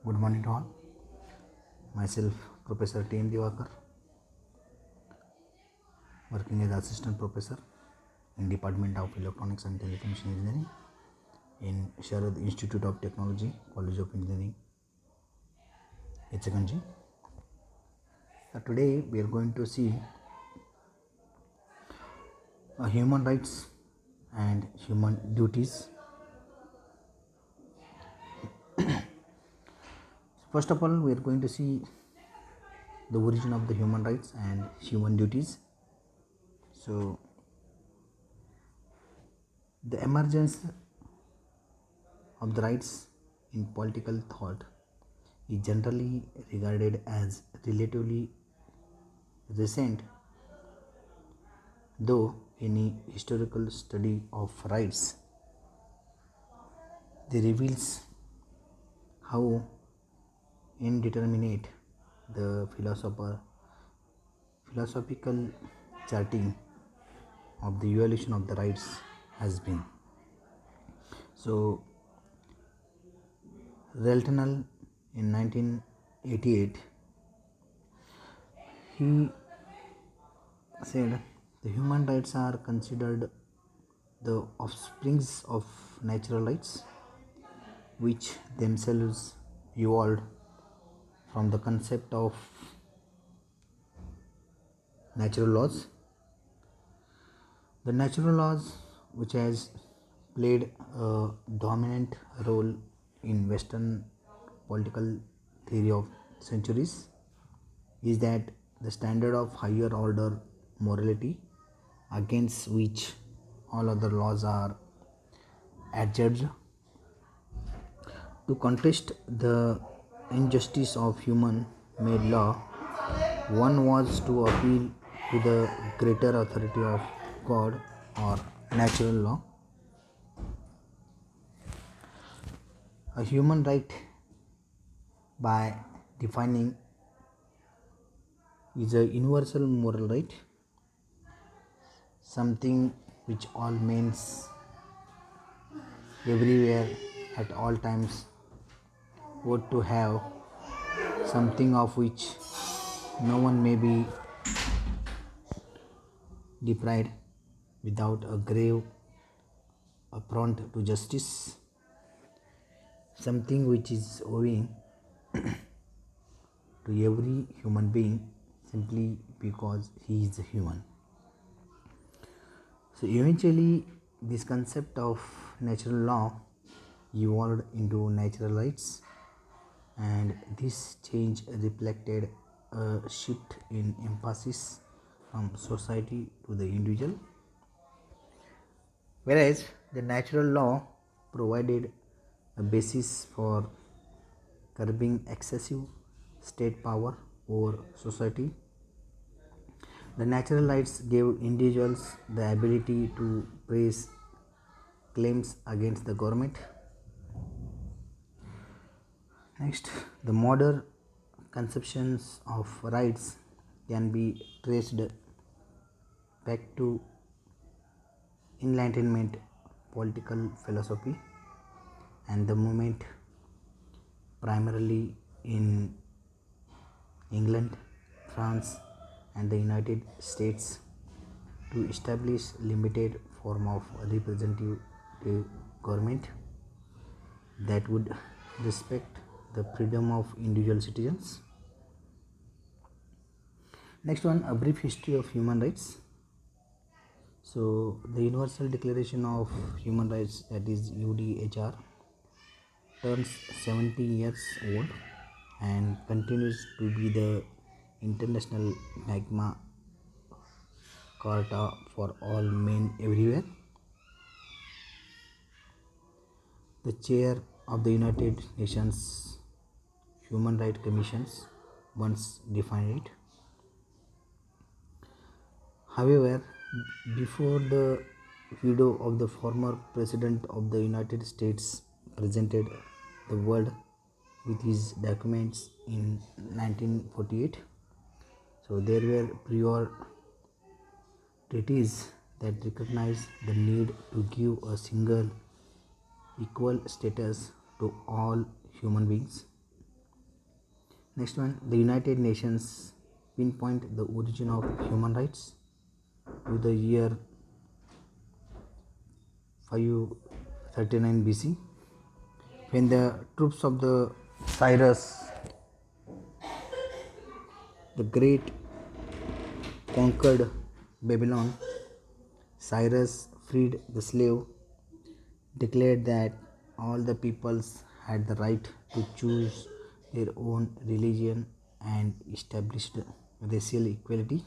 Good morning to all. Myself, Professor T.M. Divakar, working as Assistant Professor in Department of Electronics and Telecommunication Engineering in Sharad Institute of Technology, College of Engineering, H.K. Today we are going to see human rights and human duties. First of all, we are going to see the origin of the human rights and human duties. So, the emergence of the rights in political thought is generally regarded as relatively recent, though any historical study of rights reveals how indeterminate the philosophical charting of the evolution of the rights has been. So, Reltenal in 1988, he said the human rights are considered the offsprings of natural rights, which themselves evolved from the concept of natural laws. The natural laws, which has played a dominant role in Western political theory of centuries, is that the standard of higher order morality against which all other laws are adjudged. To contest the injustice of human made law, one was to appeal to the greater authority of God or natural law. A human right, by defining, is a universal moral right, something which all men everywhere at all times ought to have, something of which no one may be deprived without a grave affront to justice, something which is owing to every human being simply because he is a human. So eventually this concept of natural law evolved into natural rights, and this change reflected a shift in emphasis from society to the individual. Whereas the natural law provided a basis for curbing excessive state power over society, the natural rights gave individuals the ability to raise claims against the government. Next, the modern conceptions of rights can be traced back to Enlightenment political philosophy and the movement primarily in England, France, and the United States to establish limited form of representative government that would respect the freedom of individual citizens. Next one, a brief history of human rights. So the Universal Declaration of Human Rights, that is UDHR, turns 70 years old and continues to be the international magna carta for all men everywhere. The chair of the United Nations Human Rights Commissions once defined it. However, before the widow of the former President of the United States presented the world with his documents in 1948, so there were prior treaties that recognized the need to give a single equal status to all human beings. Next one, the United Nations pinpoint the origin of human rights to the year 539 BC, when the troops of the Cyrus the Great conquered Babylon. Cyrus freed the slave, declared that all the peoples had the right to choose their own religion, and established racial equality.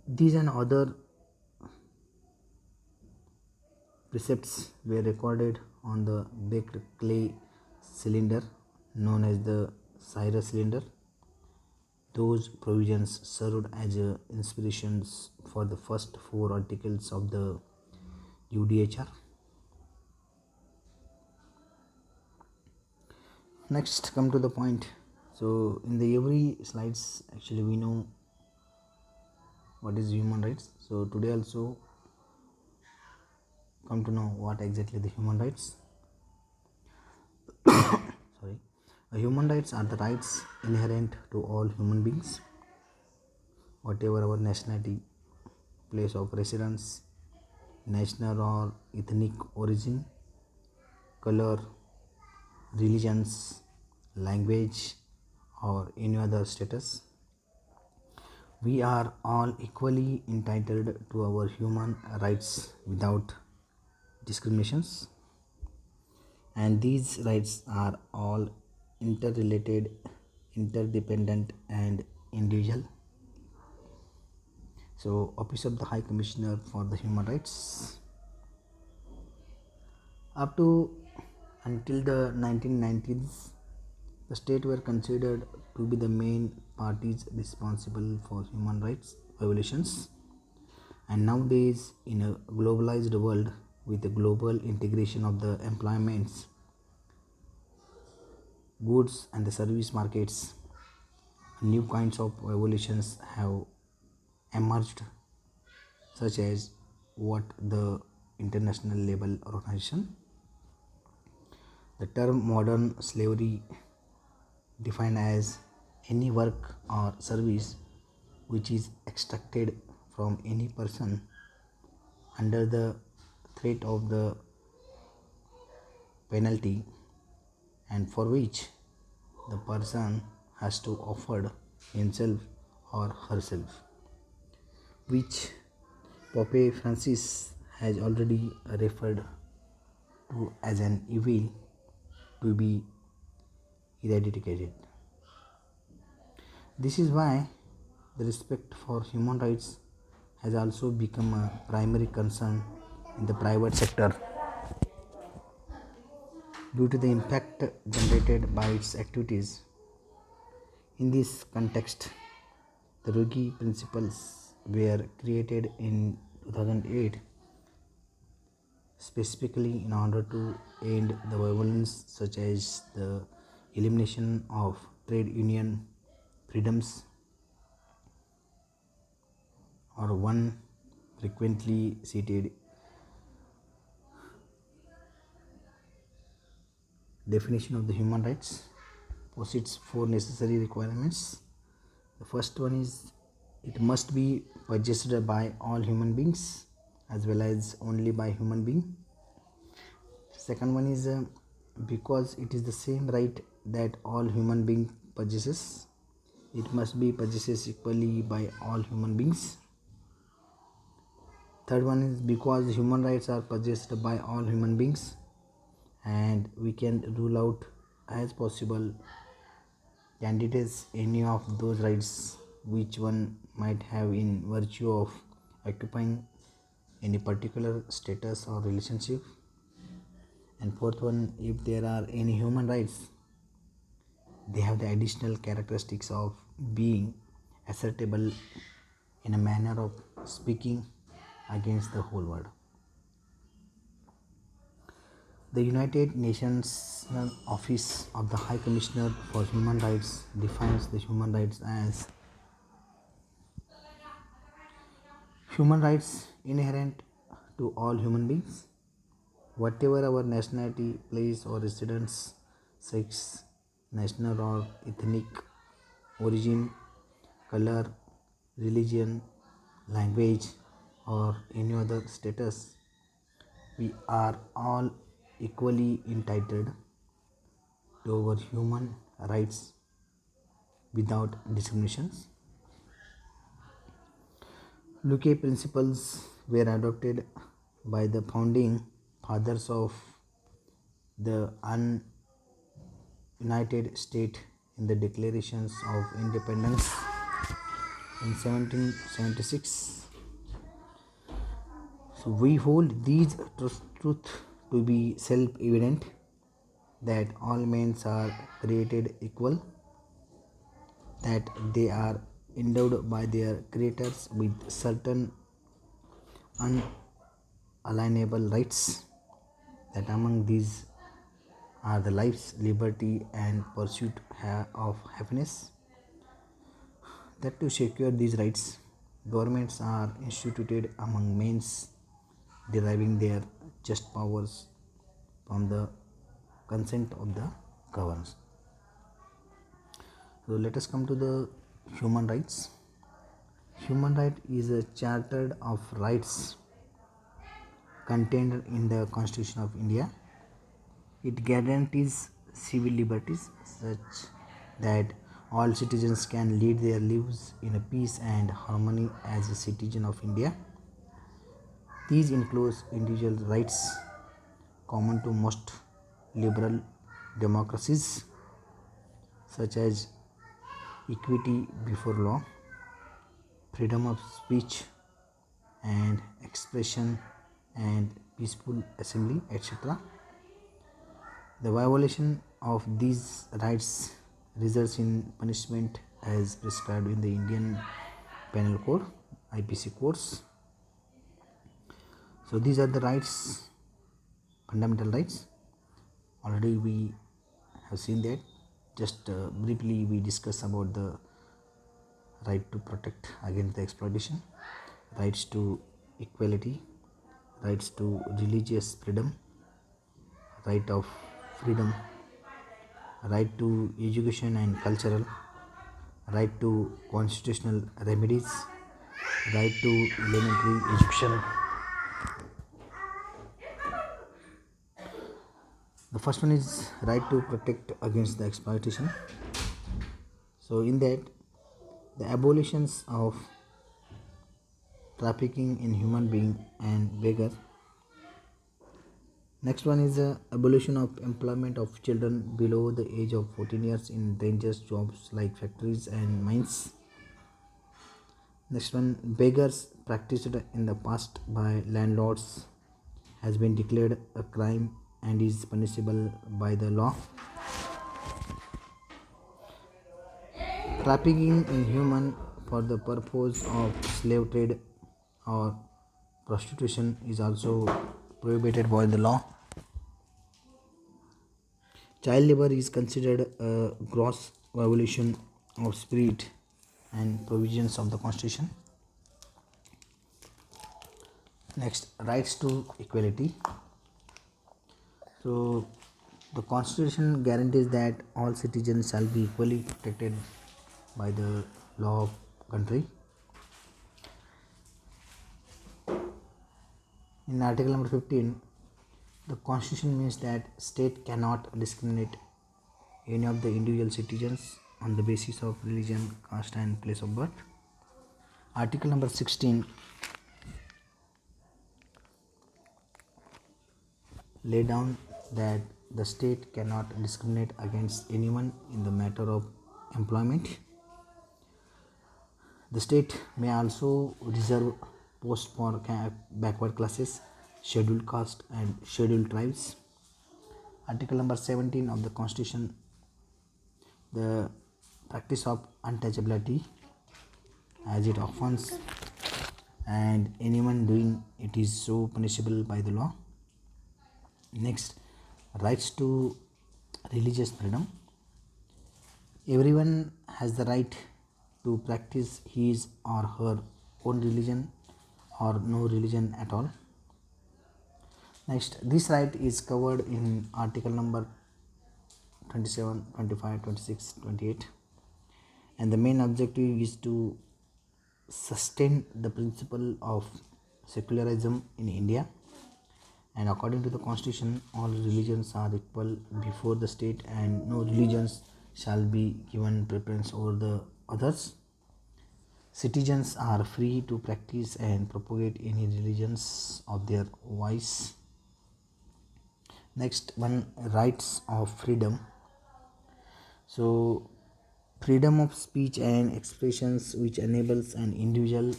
These and other precepts were recorded on the baked clay cylinder known as the Cyrus cylinder. Those provisions served as inspirations for the first four articles of the UDHR. Next, come to the point. So in the every slides, actually we know what is human rights. So today also come to know what exactly the human rights. Sorry, human rights are the rights inherent to all human beings, whatever our nationality, place of residence, national or ethnic origin, color, religions, language, or any other status. We are all equally entitled to our human rights without discriminations, and these rights are all interrelated, interdependent, and individual. So, Office of the High Commissioner for the Human Rights, up to until the 1990s, the state were considered to be the main parties responsible for human rights violations. And nowadays, in a globalized world with the global integration of the employments, goods, and the service markets, new kinds of violations have emerged, such as what the International Labour Organization. The term modern slavery, defined as any work or service which is extracted from any person under the threat of the penalty, and for which the person has to offer himself or herself, which Pope Francis has already referred to as an evil to be eradicated. This is why the respect for human rights has also become a primary concern in the private sector due to the impact generated by its activities. In this context, the Ruggie principles were created in 2008 specifically in order to end the violence such as the elimination of trade union freedoms, or one frequently cited definition of the human rights posits four necessary requirements. The first one is it must be possessed by all human beings as well as only by human being. Second one is because it is the same right that all human being possesses, it must be possessed equally by all human beings. Third one is because human rights are possessed by all human beings, and we can rule out as possible candidates any of those rights which one might have in virtue of occupying any particular status or relationship. And fourth one, if there are any human rights, they have the additional characteristics of being assertable in a manner of speaking against the whole world. The United Nations Office of the High Commissioner for Human Rights defines the human rights as human rights inherent to all human beings, whatever our nationality, place, or residence, sex, national or ethnic origin, color, religion, language, or any other status, we are all equally entitled to our human rights without discriminations. Luque principles were adopted by the founding fathers of the United States in the declarations of independence in 1776. So we hold these truths to be self-evident, that all men are created equal, that they are endowed by their creators with certain unalienable rights, that among these are the lives, liberty, and pursuit of happiness, that to secure these rights, governments are instituted among men, deriving their just powers from the consent of the governed. So let us come to the human rights. Human right is a charter of rights contained in the Constitution of India. It guarantees civil liberties such that all citizens can lead their lives in a peace and harmony as a citizen of India. These include individual rights common to most liberal democracies, such as equity before law, freedom of speech and expression, and peaceful assembly, etc. The violation of these rights results in punishment as prescribed in the Indian Penal Code, IPC codes. So these are the rights, fundamental rights. Already we have seen that. Just briefly we discuss about the right to protect against the exploitation, rights to equality, rights to religious freedom, right of freedom, right to education and cultural, right to constitutional remedies, right to elementary education. The first one is right to protect against the exploitation. So in that, the abolitions of trafficking in human being and beggar. Next one is the abolition of employment of children below the age of 14 years in dangerous jobs like factories and mines. Next one, beggars practiced in the past by landlords has been declared a crime and is punishable by the law. Trafficking in human for the purpose of slave trade or prostitution is also prohibited by the law. Child labor is considered a gross violation of spirit and provisions of the Constitution. Next, rights to equality. So the Constitution guarantees that all citizens shall be equally protected by the law of country. In article number 15, the Constitution means that state cannot discriminate any of the individual citizens on the basis of religion, caste and place of birth. Article number 16 lay down that the state cannot discriminate against anyone in the matter of employment. The state may also reserve posts for backward classes, scheduled caste and scheduled tribes. Article number 17 of the Constitution, the practice of untouchability, as it offends and anyone doing it is so punishable by the law. Next, rights to religious freedom. Everyone has the right to practice his or her own religion or no religion at all. Next, this right is covered in article number 27, 25, 26, 28. And the main objective is to sustain the principle of secularism in India. And according to the constitution, all religions are equal before the state and no religions shall be given preference over the others. Citizens are free to practice and propagate any religions of their choice. Next one, rights of freedom. So freedom of speech and expressions which enables an individual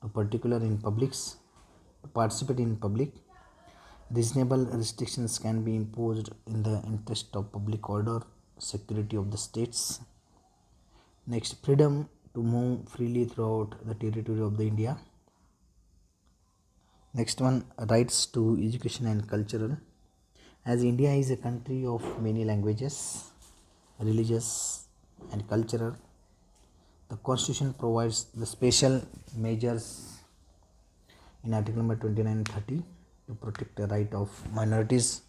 to particular in publics to participate in public. Reasonable restrictions can be imposed in the interest of public order, security of the states. Next, freedom to move freely throughout the territory of the India. Next one, rights to education and cultural. As India is a country of many languages, religious and cultural, the constitution provides the special measures in article number 29 and 30 to protect the right of minorities.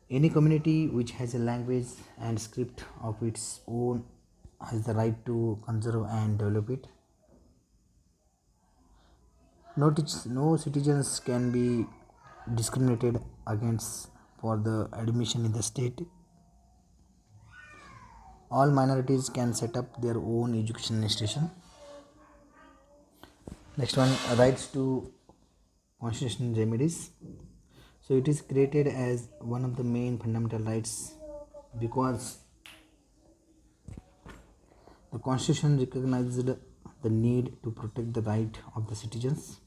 Any community which has a language and script of its own has the right to conserve and develop it. No citizens can be discriminated against for the admission in the state. All minorities can set up their own education institution. Next one, rights to constitutional remedies. So it is created as one of the main fundamental rights because the constitution recognized the need to protect the right of the citizens.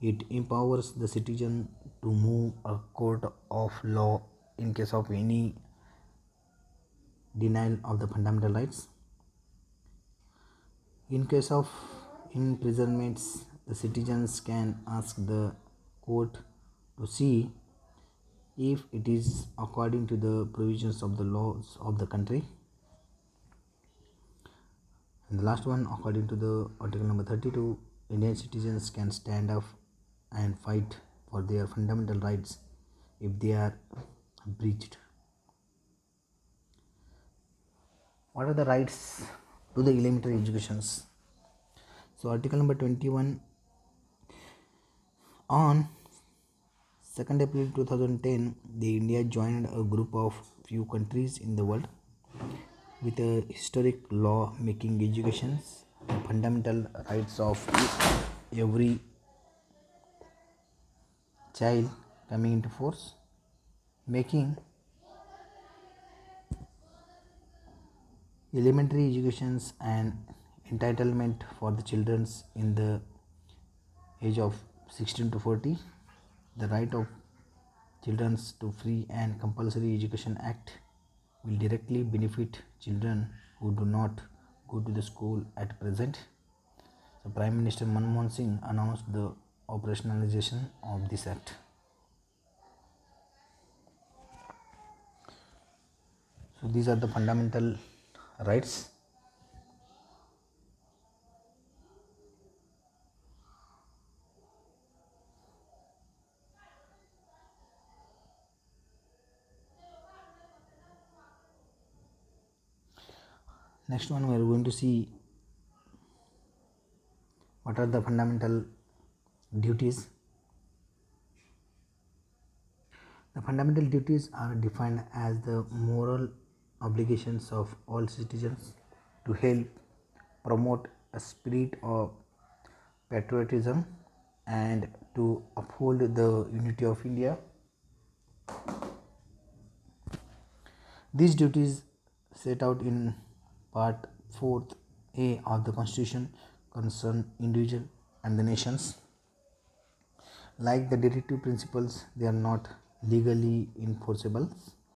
It empowers the citizen to move a court of law in case of any denial of the fundamental rights. In case of imprisonments, the citizens can ask the court to see if it is according to the provisions of the laws of the country. And the last one, according to the article number 32, Indian citizens can stand up and fight for their fundamental rights if they are breached. What are the rights to the elementary educations? So article number 21, on 2nd April 2010, the India joined a group of few countries in the world with a historic law making education the fundamental rights of every child coming into force, making elementary educations an entitlement for the children in the age of 16 to 40. The right of children to free and compulsory education act will directly benefit children who do not go to the school at present. So Prime Minister Manmohan Singh announced the operationalization of this act. So these are the fundamental rights. Next one, we are going to see what are the fundamental duties. The fundamental duties are defined as the moral obligations of all citizens to help promote a spirit of patriotism and to uphold the unity of India. These duties set out in part 4th A of the Constitution concern individual and the nations. Like the directive principles, they are not legally enforceable.